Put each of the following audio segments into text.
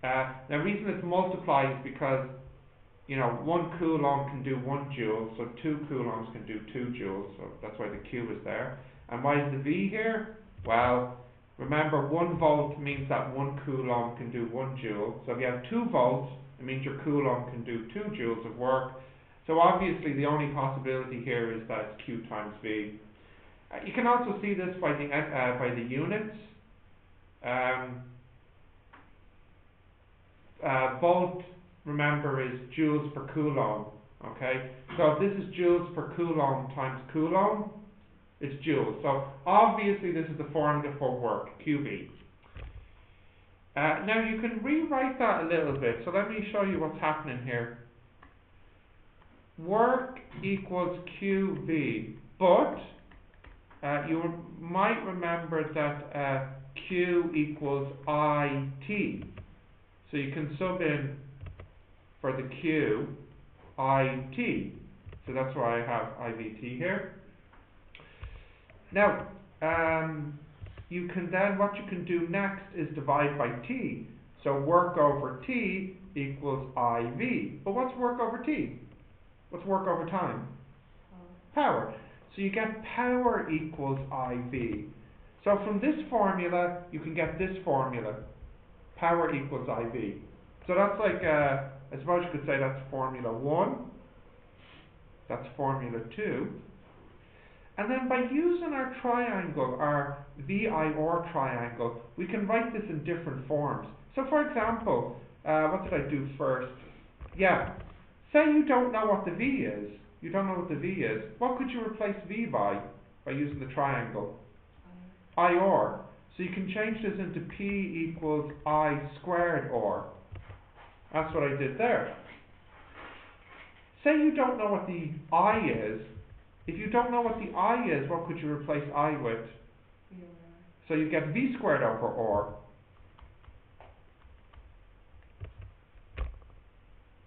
Now the reason it's multiplied is because, 1 coulomb can do 1 joule, so 2 coulombs can do 2 joules, so that's why the Q is there. And why is the V here? Well, remember 1 volt means that 1 coulomb can do 1 joule, so if you have 2 volts, it means your coulomb can do 2 joules of work. So obviously the only possibility here is that it's Q times V. You can also see this by the units. Volt, remember, is joules per coulomb. Okay, so if this is joules per coulomb times coulomb, it's joules. So obviously this is the formula for work, QV. Now you can rewrite that a little bit. So let me show you what's happening here. Work equals QV, but you might remember that Q equals IT. So you can sub in for the Q, IT. So that's why I have IVT here. Now, what you can do next is divide by T. So work over T equals IV. But what's work over T? What's work over time? Power. So you get power equals IV. So from this formula, you can get this formula. Power equals IV. So that's like, I suppose you could say that's formula 1. That's formula 2. And then by using our triangle, our VIR triangle, we can write this in different forms. So for example, what did I do first? Yeah, say you don't know what the V is. You don't know what the V is. What could you replace V by using the triangle? IR. So you can change this into P equals I squared R. That's what I did there. Say you don't know what the I is. If you don't know what the I is, what could you replace I with? So you get V squared over R.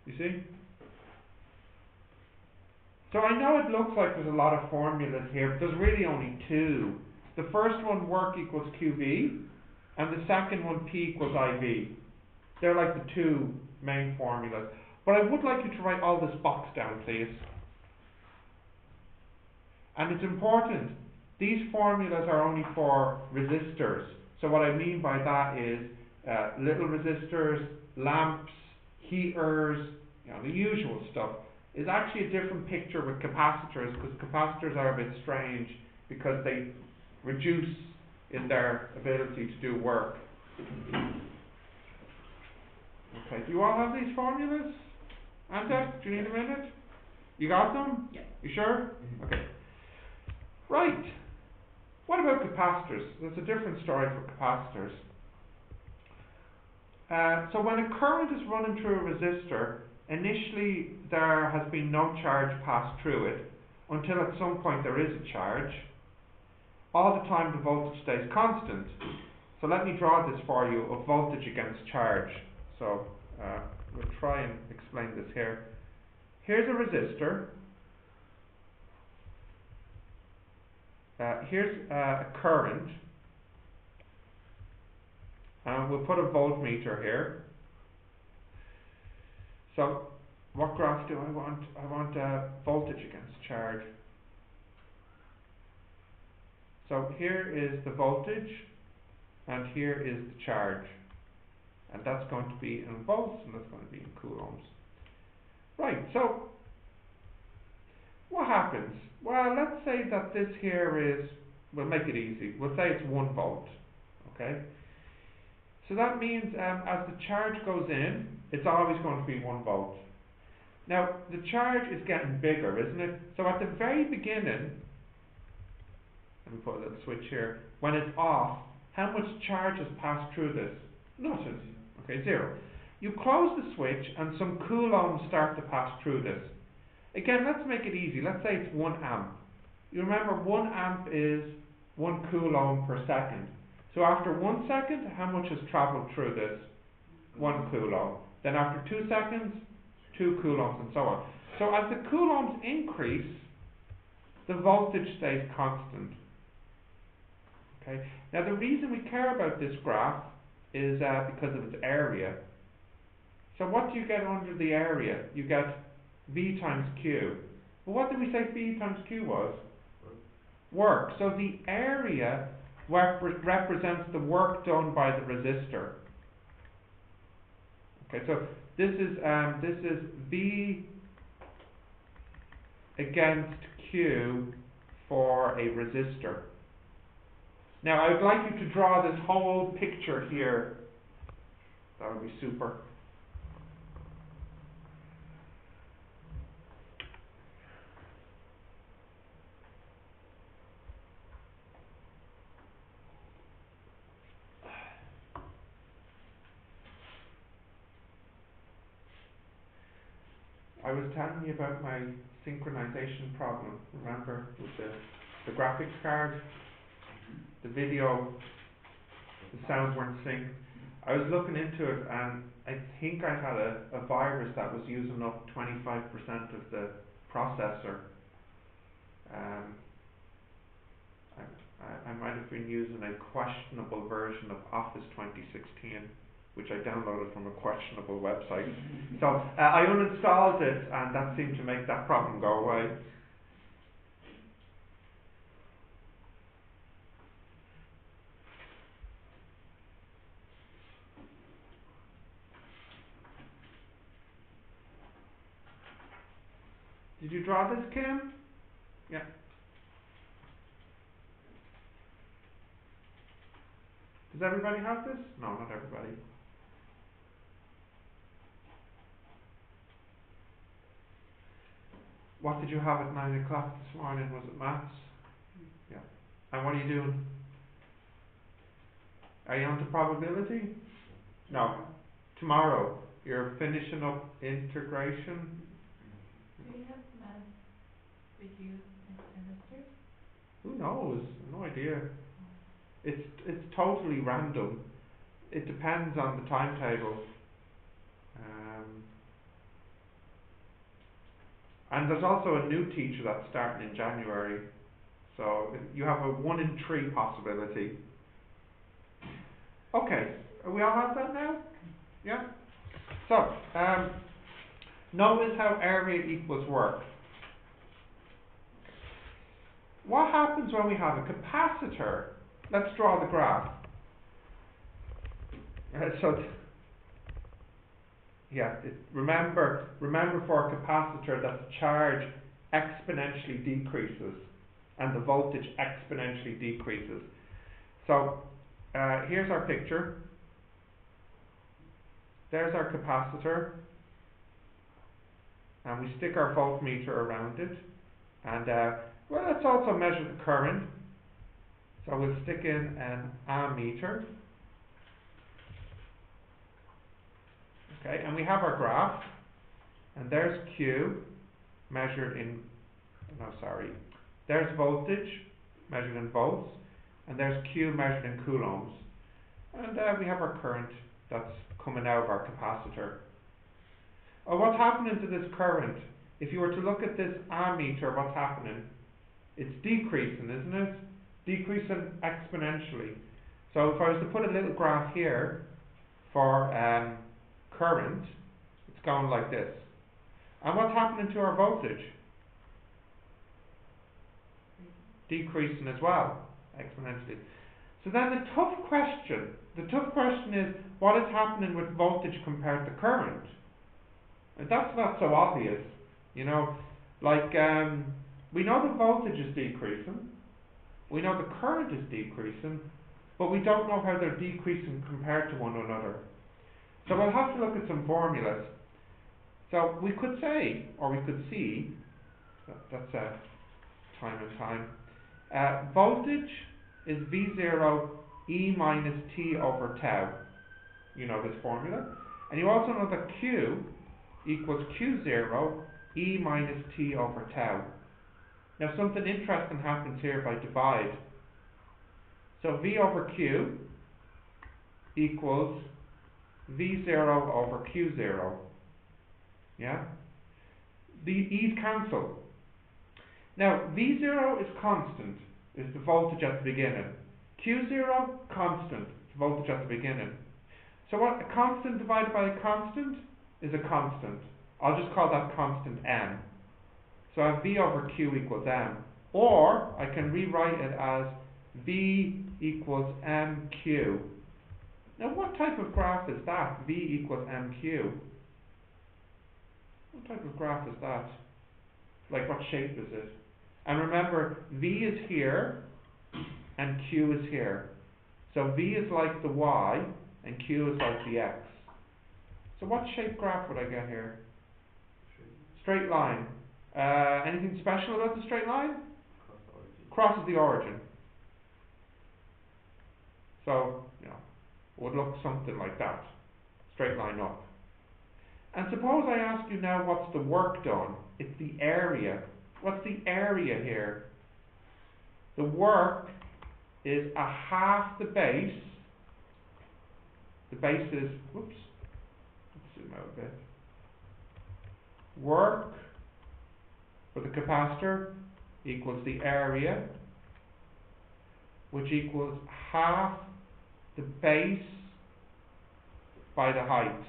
You see? So I know it looks like there's a lot of formulas here, but there's really only 2. The first one, work equals QV, and the second one, P equals IV. They're like the 2 main formulas. But I would like you to write all this box down, please. And it's important, these formulas are only for resistors. So what I mean by that is little resistors, lamps, heaters, the usual stuff. Is actually a different picture with capacitors, because capacitors are a bit strange because they reduce in their ability to do work. Okay, do you all have these formulas? Ante, do you need a minute? You got them? Yeah. You sure? Okay. Right. What about capacitors? There's a different story for capacitors. So when a current is running through a resistor, initially there has been no charge passed through it until at some point there is a charge. All the time the voltage stays constant. So let me draw this for you of voltage against charge. So we'll try and explain this here. Here's a resistor. Here's a current. We'll put a voltmeter here. So what graph do I want? I want voltage against charge. So here is the voltage, and here is the charge. And that's going to be in volts, and that's going to be in coulombs. Right, so what happens? Well, let's say that this here is, we'll make it easy, we'll say it's 1 volt, okay? So that means as the charge goes in, it's always going to be 1 volt. Now, the charge is getting bigger, isn't it? So at the very beginning, let me put a little switch here, when it's off, how much charge has passed through this? Nothing. Okay, 0. You close the switch and some coulombs start to pass through this. Again, let's make it easy. Let's say it's 1 amp. You remember 1 amp is 1 coulomb per second. So after 1 second, how much has travelled through this? 1 coulomb. Then after 2 seconds, 2 coulombs, and so on. So as the coulombs increase, the voltage stays constant. Okay. Now the reason we care about this graph is because of its area. So what do you get under the area? You get V times Q. But what did we say V times Q was? Work. So the area represents the work done by the resistor. Okay, so this is V against Q for a resistor. Now I would like you to draw this whole picture here. That would be super. I was telling you about my synchronization problem, remember, with the graphics card, the video, the sounds weren't synced. I was looking into it and I think I had a virus that was using up 25% of the processor. I might have been using a questionable version of Office 2016, which I downloaded from a questionable website. So I uninstalled it, and that seemed to make that problem go away. Did you draw this, Kim? Yeah. Does everybody have this? No, not everybody. What did you have at 9 o'clock this morning? Was it maths? Yeah. And what are you doing? Are you on to probability? No. Tomorrow. You're finishing up integration. Do you have math reviews in semesters? Who knows? No idea. It's totally random. It depends on the timetable. And there's also a new teacher that's starting in January. So you have a 1 in 3 possibility. Okay, we all have that now? Yeah? So, notice how area equals work. What happens when we have a capacitor? Let's draw the graph. Remember for a capacitor that the charge exponentially decreases and the voltage exponentially decreases. So here's our picture. There's our capacitor, and we stick our voltmeter around it. And well, let's also measure the current. So we'll stick in an ammeter. Okay, and we have our graph, and there's Q measured in, there's voltage measured in volts, and there's Q measured in coulombs. And we have our current that's coming out of our capacitor. Oh, what's happening to this current? If you were to look at this ammeter, what's happening? It's decreasing, isn't it? Decreasing exponentially. So if I was to put a little graph here for current, it's going like this. And what's happening to our voltage? Decreasing as well, exponentially. So then the tough question is, what is happening with voltage compared to current? And that's not so obvious, you know. Like, we know the voltage is decreasing, we know the current is decreasing, but we don't know how they're decreasing compared to one another. So we'll have to look at some formulas. So we could say, or we could see, that's time and time, voltage is V0 E minus T over tau. You know this formula. And you also know that Q equals Q0 E minus T over tau. Now something interesting happens here if I divide. So V over Q equals V0 over Q0. Yeah? The E's cancel. Now V0 is constant, is the voltage at the beginning. Q0, constant, voltage at the beginning. So what, a constant divided by a constant? is a constant. I'll just call that constant m. So I have v over q equals m. Or I can rewrite it as v equals mq. Now what type of graph is that? V equals mq. What type of graph is that? Like what shape is it? And remember, v is here and q is here. So v is like the y and q is like the x. So what shape graph would I get here? Straight line. Anything special about the straight line? Crosses the origin. So, you know, it would look something like that. Straight line up. And suppose I ask you now what's the work done? It's the area. What's the area here? The work is a half the base. The base is, whoops, let's zoom out a bit. Work for the capacitor equals the area, which equals half the base by the height.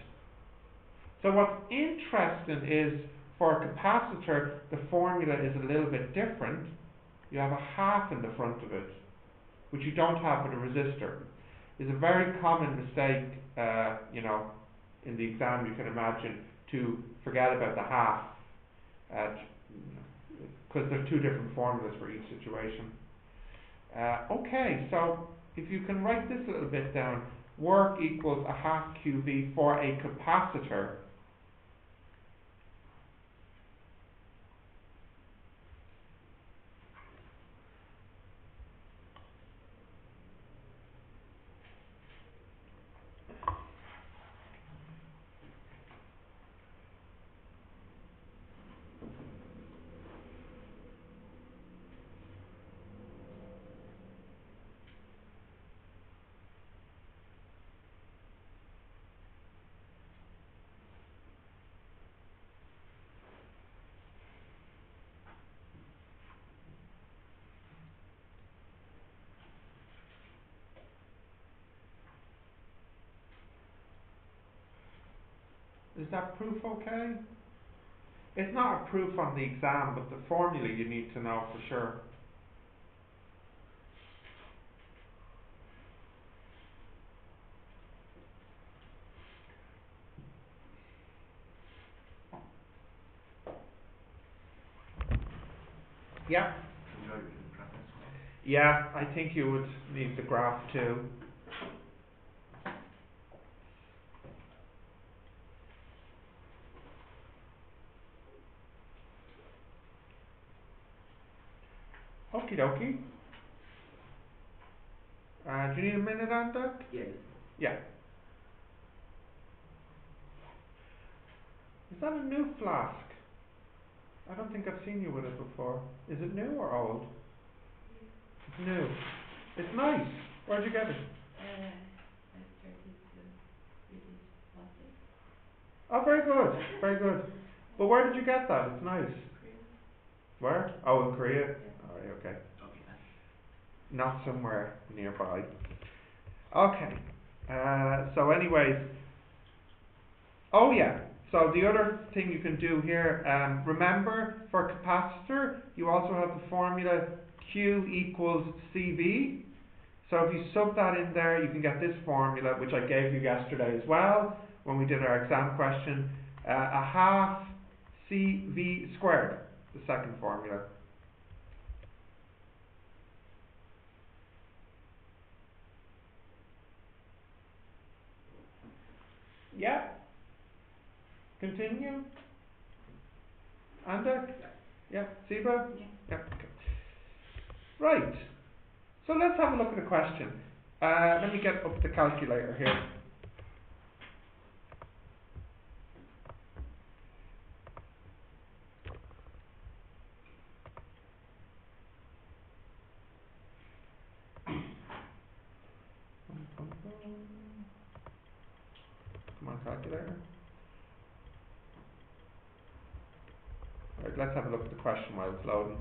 So what's interesting is for a capacitor, the formula is a little bit different. You have a half in the front of it, which you don't have with a resistor. It's a very common mistake, you know, in the exam you can imagine, to forget about the half, because there are two different formulas for each situation. Okay, so if you can write this a little bit down, work equals a half QV for a capacitor. Is that proof okay? It's not a proof on the exam, but the formula you need to know for sure. Yeah. Yeah, I think you would need the graph too. Okie dokie. Do you need a minute on that? Yes. Yeah. Is that a new flask? I don't think I've seen you with it before. Is it new or old? It's new. It's nice. Where'd you get it? I started to reduce plastic. Oh, very good. Very good. But where did you get that? It's nice. Korea. Where? Oh, in Korea? Yeah. Alright, okay. Okay. Not somewhere nearby. Okay. So anyways. Oh yeah. So the other thing you can do here, remember for capacitor, you also have the formula Q equals CV. So if you sub that in there, you can get this formula, which I gave you yesterday as well, when we did our exam question, a half CV squared, the second formula. Yeah. Continue. Anda? Yeah. Siba? Yeah. Yeah. Okay. Right. So let's have a look at the question. Let me get up the calculator here. Come on, calculator. Right, let's have a look at the question while it's loading.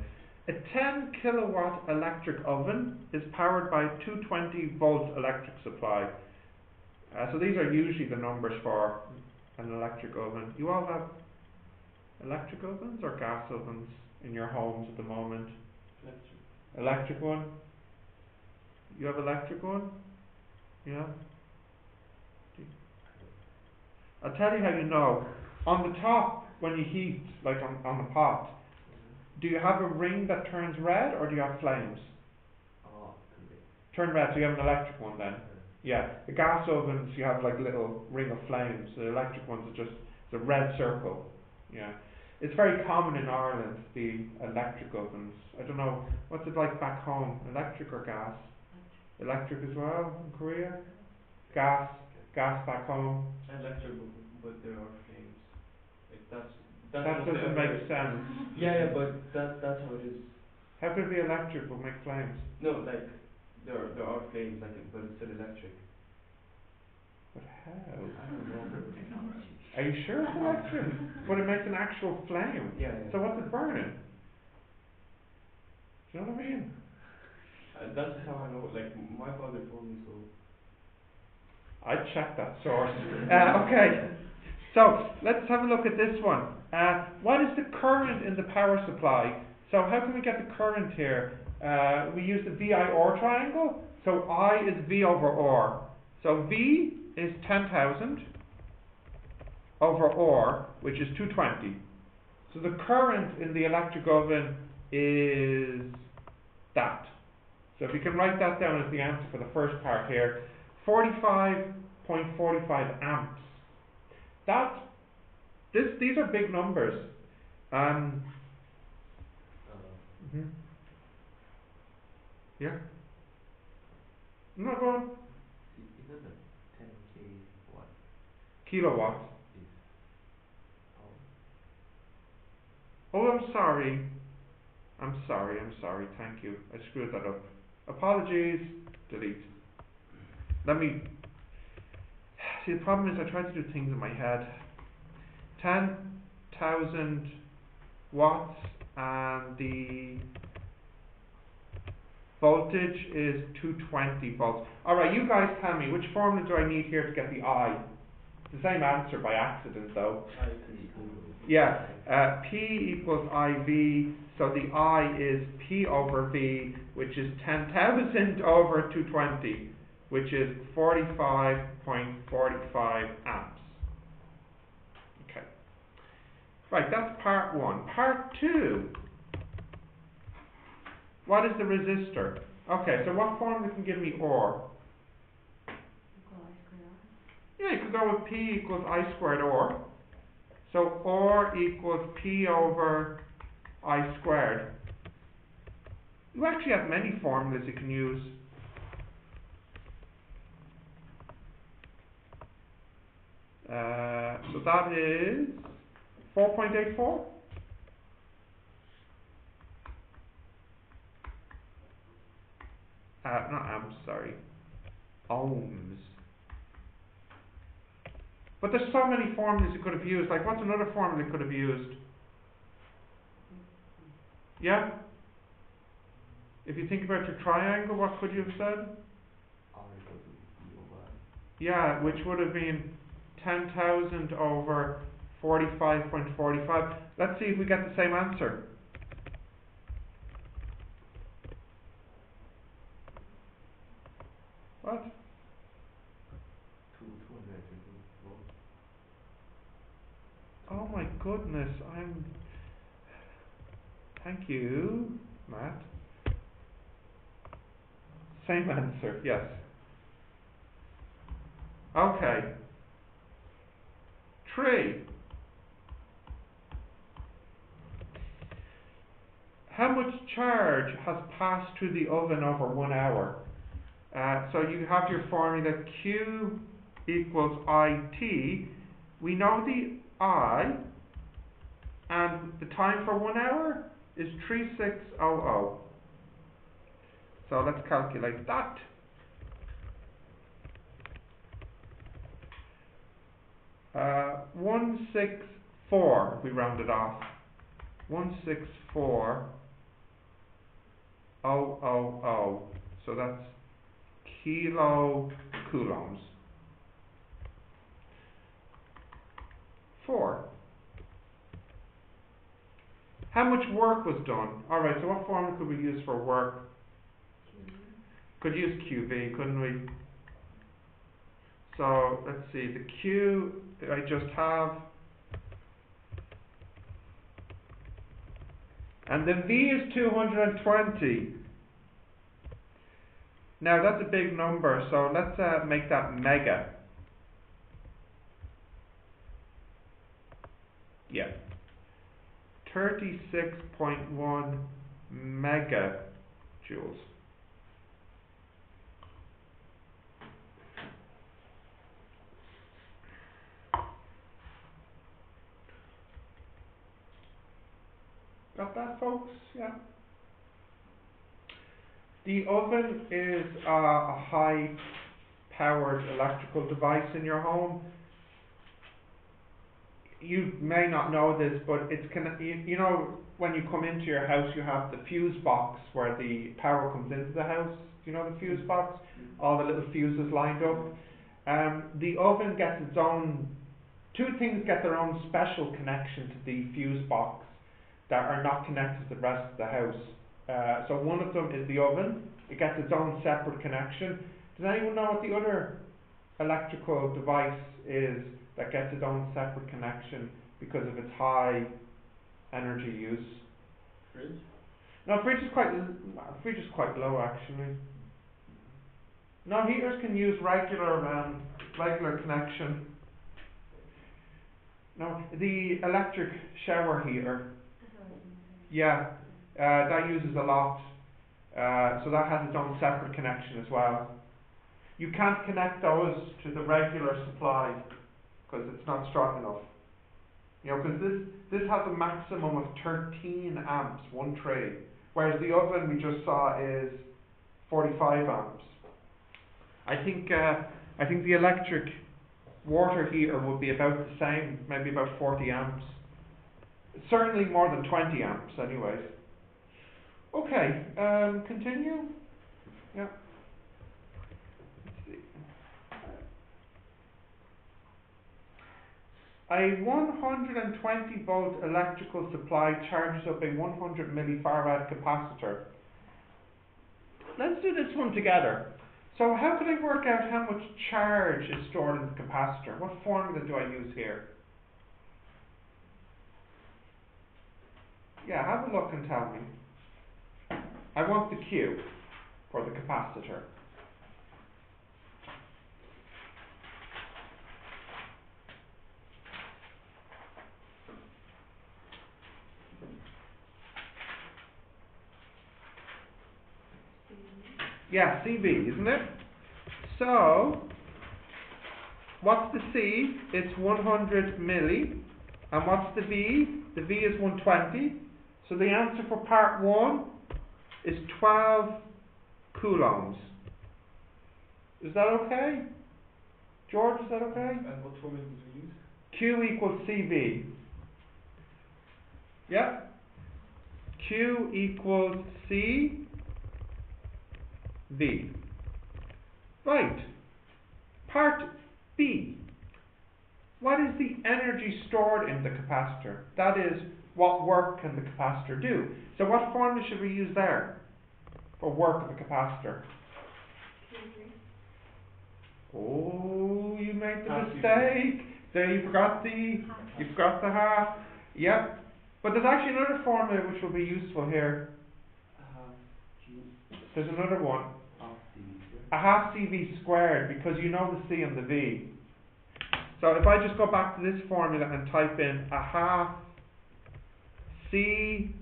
A 10 kilowatt electric oven is powered by 220 volt electric supply. So these are usually the numbers for an electric oven. You all have electric ovens or gas ovens in your homes at the moment? Electric. Electric one? You have electric one? Yeah? I'll tell you how you know. On the top, when you heat, like on the pot, do you have a ring that turns red or do you have flames? Oh, Turn red, so you have an electric one then? Yeah. The gas ovens, you have like a little ring of flames. The electric ones are just the red circle. Yeah. It's very common in Ireland, the electric ovens. I don't know, what's it like back home? Electric or gas? Electric as well in Korea? Gas back home? Electric, but there are flames. Like that's That what they doesn't are make very- sense. Yeah, but that's how it is. How could it be electric but make flames? No, like there are flames, like but it's still electric. But how? I don't know. Are you sure it's electric? But it makes an actual flame. Yeah. So what's it burning? Do you know what I mean? That's how I know. Like my father told me so. I'd check that source. Okay, so let's have a look at this one. What is the current in the power supply? So how can we get the current here? We use the VI-R triangle. So I is V over R. So V is 10,000 over R, which is 220. So the current in the electric oven is that. So if you can write that down as the answer for the first part here, 45.45 amps. These are big numbers. Mhm. Yeah. No, go on. Isn't it 10k watt? Kilowatts. Is Oh, I'm sorry. Thank you. I screwed that up. Apologies. Delete. Let me. See, the problem is I try to do things in my head. 10,000 watts, and the voltage is 220 volts. Alright, you guys tell me, which formula do I need here to get the I? It's the same answer by accident though. I can equal. Yeah, P equals IV, so the I is P over V, which is 10,000 over 220, which is 45.45 amps. Okay. Right, that's part one. Part two. What is the resistor? Okay, so what formula can give me R? Yeah, you could go with P equals I squared R. So R equals P over I squared. You actually have many formulas you can use. So that is 4.84. Not amps, sorry. Ohms. But there's so many formulas you could have used. Like, what's another formula you could have used? Yeah? If you think about your triangle, what could you have said? R equals P over I. Yeah, which would have been 10,000 over 45.45. Let's see if we get the same answer. What? 220 volts. Oh my goodness, thank you, Matt. Same answer, yes. Okay. 3. How much charge has passed through the oven over 1 hour? So you have your formula Q equals IT. We know the I, and the time for 1 hour is 3600. So let's calculate that. Uh, 164, if we round it off. 164,000. So that's kilo coulombs. 4. How much work was done? Alright, so what formula could we use for work? Could use QV, couldn't we? So, let's see, the Q I just have, and the V is 220. Now that's a big number, so let's make that mega. Yeah. 36.1 megajoules. Got that, folks? Yeah. The oven is a high-powered electrical device in your home. You may not know this, but it's you know, when you come into your house, you have the fuse box where the power comes into the house. Do you know the fuse box? All the little fuses lined up. The oven gets its own. Two things get their own special connection to the fuse box that are not connected to the rest of the house. So one of them is the oven. It gets its own separate connection. Does anyone know what the other electrical device is that gets its own separate connection because of its high energy use? Fridge? No, fridge is quite low actually. No, heaters can use regular connection. No, the electric shower heater. Yeah, that uses a lot. So that has its own separate connection as well. You can't connect those to the regular supply because it's not strong enough. You know, because this has a maximum of 13 amps, one tray, whereas the oven we just saw is 45 amps. I think the electric water heater would be about the same, maybe about 40 amps. Certainly more than 20 amps, anyways. Okay, continue. Yeah. Let's see. A 120 volt electrical supply charges up a 100 millifarad capacitor. Let's do this one together. So how can I work out how much charge is stored in the capacitor? What formula do I use here? Yeah, have a look and tell me. I want the Q for the capacitor. Yeah, CV, isn't it? So, what's the C? It's 100 milli. And what's the V? The V is 120. So the answer for part 1 is 12 coulombs. Is that okay? George, is that okay? And what formula did we use? Q equals CV. Yeah? Q equals CV. Right. Part B. What is the energy stored in the capacitor? That is, what work can the capacitor do? So what formula should we use there for work of a capacitor? Oh, you made the mistake. There, you forgot the half. Yep. But there's actually another formula which will be useful here. There's another one. A half CV squared, because you know the C and the V. So if I just go back to this formula and type in a half CV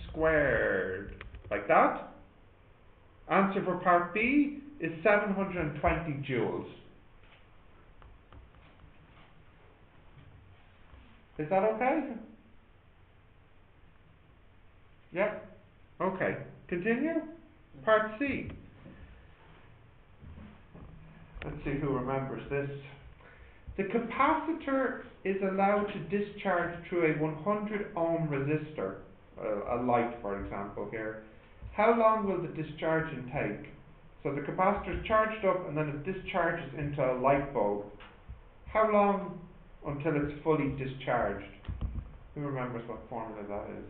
squared, like that, answer for part B is 720 joules. Is that okay? Yep. Okay. Continue. Part C. Let's see who remembers this. The capacitor is allowed to discharge through a 100 ohm resistor, a light for example here. How long will the discharging take? So the capacitor is charged up and then it discharges into a light bulb. How long until it's fully discharged. Who remembers what formula that is?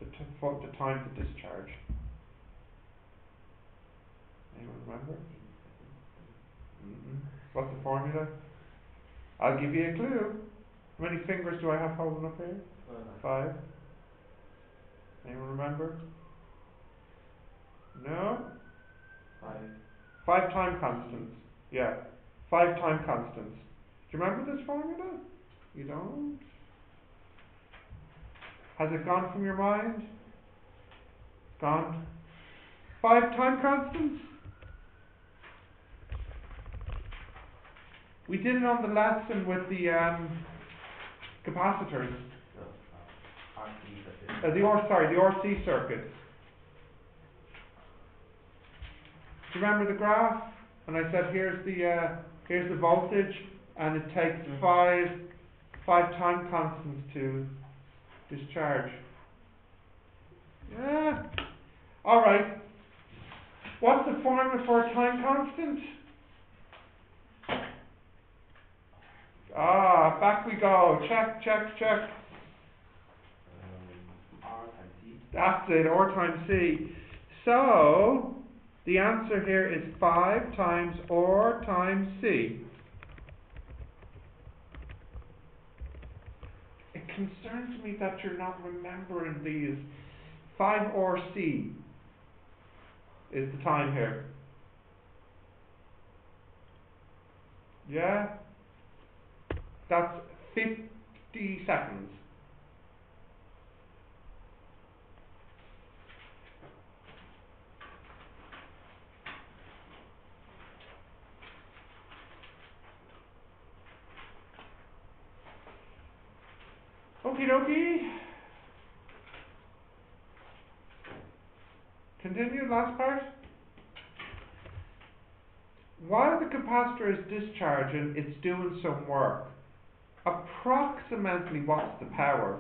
The time to discharge. Anyone remember? What's the formula? I'll give you a clue. How many fingers do I have holding up here? 5. Anyone remember? No? 5 time constants. Yeah. 5 time constants. Do you remember this formula? You don't? Has it gone from your mind? Gone? 5 time constants? We did it on the lesson with the capacitors. The RC circuit. Do you remember the graph? And I said here's the voltage, and it takes 5 time constants to discharge. Yeah. All right. What's the formula for a time constant? Back we go. Check. R times C. That's it, R times C. So, the answer here is 5 times R times C. It concerns me that you're not remembering these. 5 RC is the time here. Yeah? That's 50 seconds. Okie dokie. Continue, last part. While the capacitor is discharging, it's doing some work. Approximately what's the power?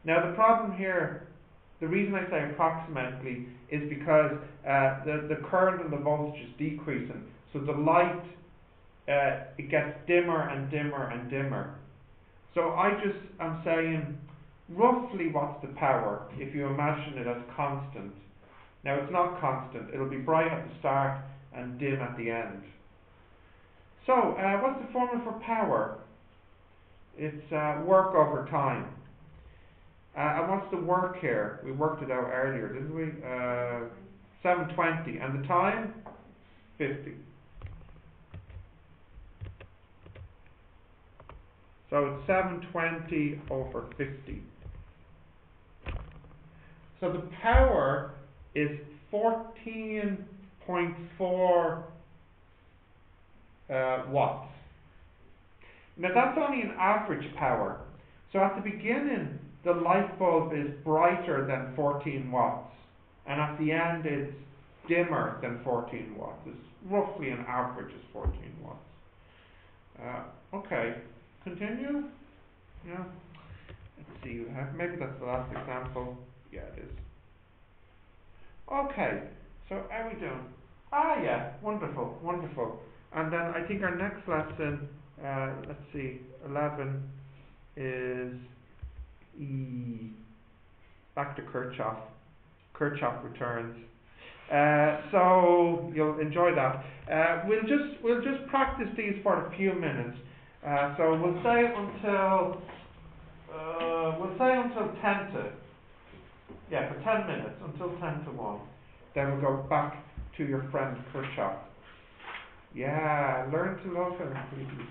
Now the problem here, the reason I say approximately is because the current and the voltage is decreasing. So the light, it gets dimmer and dimmer and dimmer. So I'm saying roughly what's the power if you imagine it as constant. Now it's not constant, it'll be bright at the start and dim at the end. So what's the formula for power? It's work over time. And what's the work here? We worked it out earlier, didn't we? 720. And the time? 50. So it's 720 over 50. So the power is 14.4 watts. Now that's only an average power. So at the beginning, the light bulb is brighter than 14 watts. And at the end, it's dimmer than 14 watts. It's roughly an average is 14 watts. Okay, continue. Yeah. Let's see, maybe that's the last example. Yeah, it is. Okay, so how are we doing? Yeah, wonderful. And then I think our next lesson, let's see, 11 is back to Kirchhoff. Kirchhoff returns. So you'll enjoy that. We'll just practice these for a few minutes. So we'll say until 10 to. Yeah, for 10 minutes, until 10 to 1. Then we'll go back to your friend Kirchhoff. Yeah, learn to love him, please.